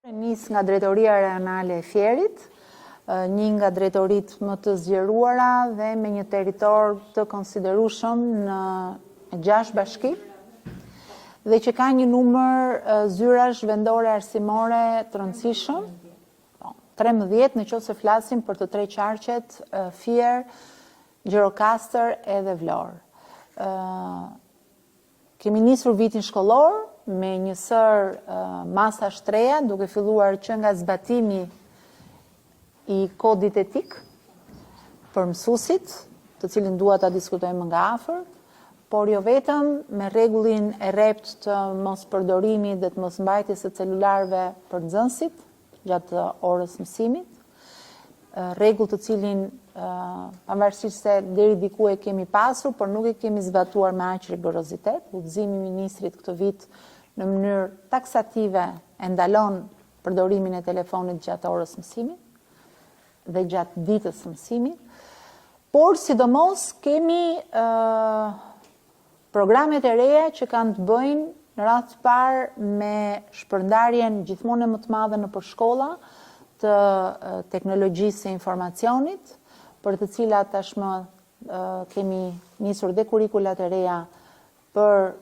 Nis nga drejtoria rajonale e Fierit, një nga drejtoritë më të zgjeruara dhe me një territor të konsiderueshëm në 6 bashki, dhe që ka një numër zyrash vendore arsimore të rëndësishëm, 13 në qoftë se flasim për të 3 qarqet, Fier, Gjirokastër edhe Vlorë. Kemi nisur vitin shkollor me një masa shtreja, duke filluar që nga zbatimi i kodit etik për mësuesit, të cilin dua ta diskutojmë nga afër, por jo vetëm me rregullin e rrept të mos përdorimit dhe të mos mbajtjes së celularëve për nxënësit gjatë orës mësimit, rregull të cilin pavarësisht se deri diku e kemi pasur, por nuk e kemi zbatuar me aq rigorozitet. Udhëzimi i ministrit këtë vit në mënyrë taksative e ndalon përdorimin e telefonit gjatë orës mësimit dhe gjatë ditës së mësimit, por sidomos kemi programet e reja që kanë të bëjnë në radhë të parë me shpërndarjen gjithmonë më të madhe nëpër shkolla të teknologjisë së informacionit, për të cilat tashmë kemi nisur dhe kurrikulat e reja për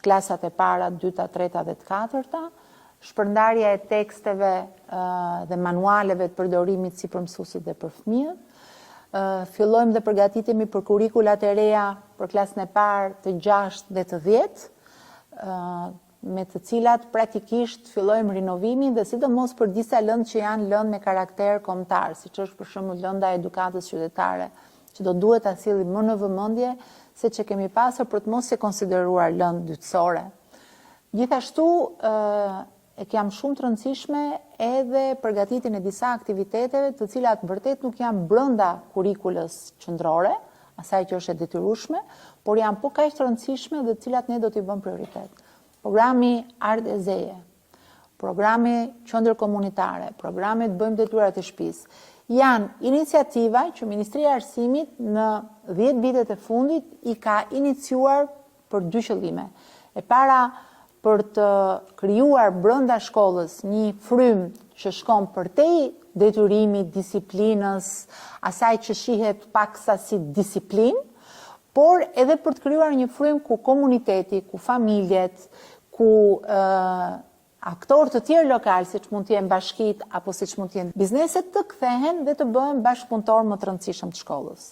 klasat e para, 2-ta, 3-ta dhe të 4-ta, shpërndarja e teksteve dhe manualeve të përdorimit si për mësuesit dhe për fëmijët. Fillojmë dhe përgatitemi për kurrikulat e reja për klasën e parë, të 6 dhe të 10, me të cilat praktikisht fillojmë rinovimin dhe sidomos për disa lëndë që janë lëndë me karakter kombëtar, siç është për shembull lënda e edukatës qytetare, që do duhet ta sillim më në vëmendje se që kemi pasur për të mos e konsideruar lëndë dytësore. Gjithashtu e kam shumë të rëndësishme edhe përgatitjen e disa aktiviteteve të cilat vërtet nuk janë brenda kurrikulës qendrore, asaj që është e detyrueshme, por janë po kaq të rëndësishme dhe të cilat ne do t'i vëmë prioritet. Programi Art e Zeje, programi Qendër Komunitare, programi Të bëjmë detyrat e shtëpisë, janë iniciativa që Ministria e Arsimit në 10 vitet e fundit i ka iniciuar për 2 qëllime. E para, për të krijuar brenda shkollës një frymë që shkon përtej detyrimit, disiplinës, asaj që shihet paksa si disiplinë, por edhe për të krijuar një frymë ku komuniteti, ku familjet, ku aktorë të tjerë lokal, siç mund të jenë bashkitë apo siç mund të jenë bizneset, të kthehen dhe të bëhen bashkëpunëtor më të rëndësishëm të shkollës.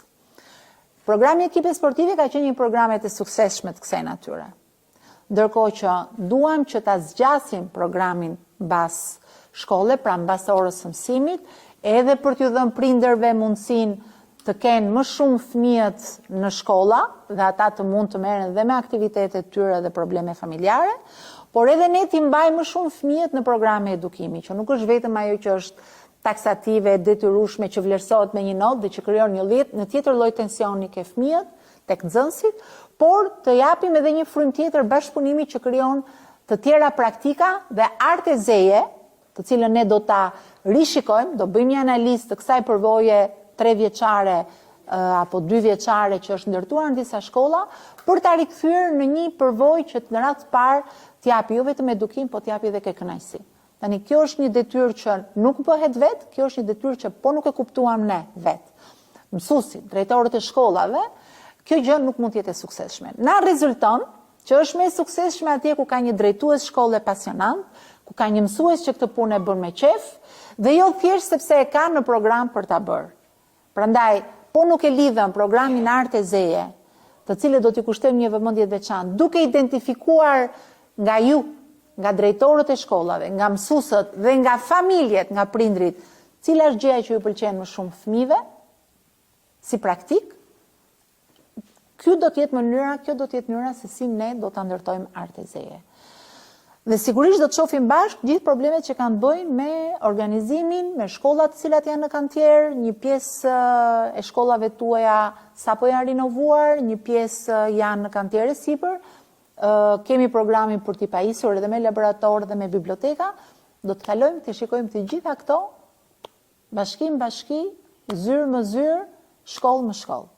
Programi Ekipe Sportive ka qenë një programet e suksesshme të kësaj natyre. Ndërkohë që duam që ta zgjasim programin mbas shkolle, pra mbas orës së mësimit, edhe për t'ju dhënë prindërve mundësinë të kenë më shumë fëmijët në shkolla dhe ata të mund të merren dhe me aktivitetet tyre dhe probleme familjare, por edhe ne t'i mbajmë më shumë fëmijët në programe edukimi, që nuk është vetëm ajo që është taksative, detyrueshme, që vlerësohet me një notë dhe që krijon një tjetër lloj tensioni ke fëmijët tek nxënësit, por të japim edhe një frymë tjetër bashkëpunimi që krijon të tjera praktika dhe art e zeje, të cilën ne do ta rishikojmë, do bëjmë një analizë të kësaj përvoje 3 vjeçare apo 2 vjeçare që është ndërtuar në disa shkolla, për ta rikthyer në një përvojë që në radhë të parë t'japi jo vetëm edukim, po t'japi edhe kënaqësi. Tani kjo është një detyrë që nuk bëhet vetë, kjo është një detyrë që po nuk e kuptuam ne vetë. Mësuesit, drejtorët e shkollave, kjo gjë nuk mund të jetë e suksesshme. Na rezulton që është më e suksesshme atje ku ka një drejtues shkolle pasionant, ku ka një mësues që këtë punë e bën me qef, dhe jo thjesht sepse e ka në program për ta bërë. Prandaj, po nuk e lidhëm programin Art e Zeje, të cilët do t'i kushtojmë një vëmendje të veçantë, duke identifikuar nga ju, nga drejtorët e shkollave, nga mësuesët dhe nga familjet, nga prindrit, cila është gjëja që ju pëlqen më shumë fëmijëve, si praktik, kjo do të jetë mënyra se si ne do ta ndërtojmë Art e Zeje. Dhe sigurisht do të shohim bashkë gjithë problemet që kanë të bëjnë me organizimin, me shkollat të cilat janë në kantier, një pjesë e shkollave tuaja sapo janë rinovuar, një pjesë janë në kantier e sipër. Kemi programin për t'i pajisur edhe me laborator dhe me biblioteka. Do të kalojmë të shikojmë të gjitha këto, bashki, zyrë më zyrë, shkollë më shkollë.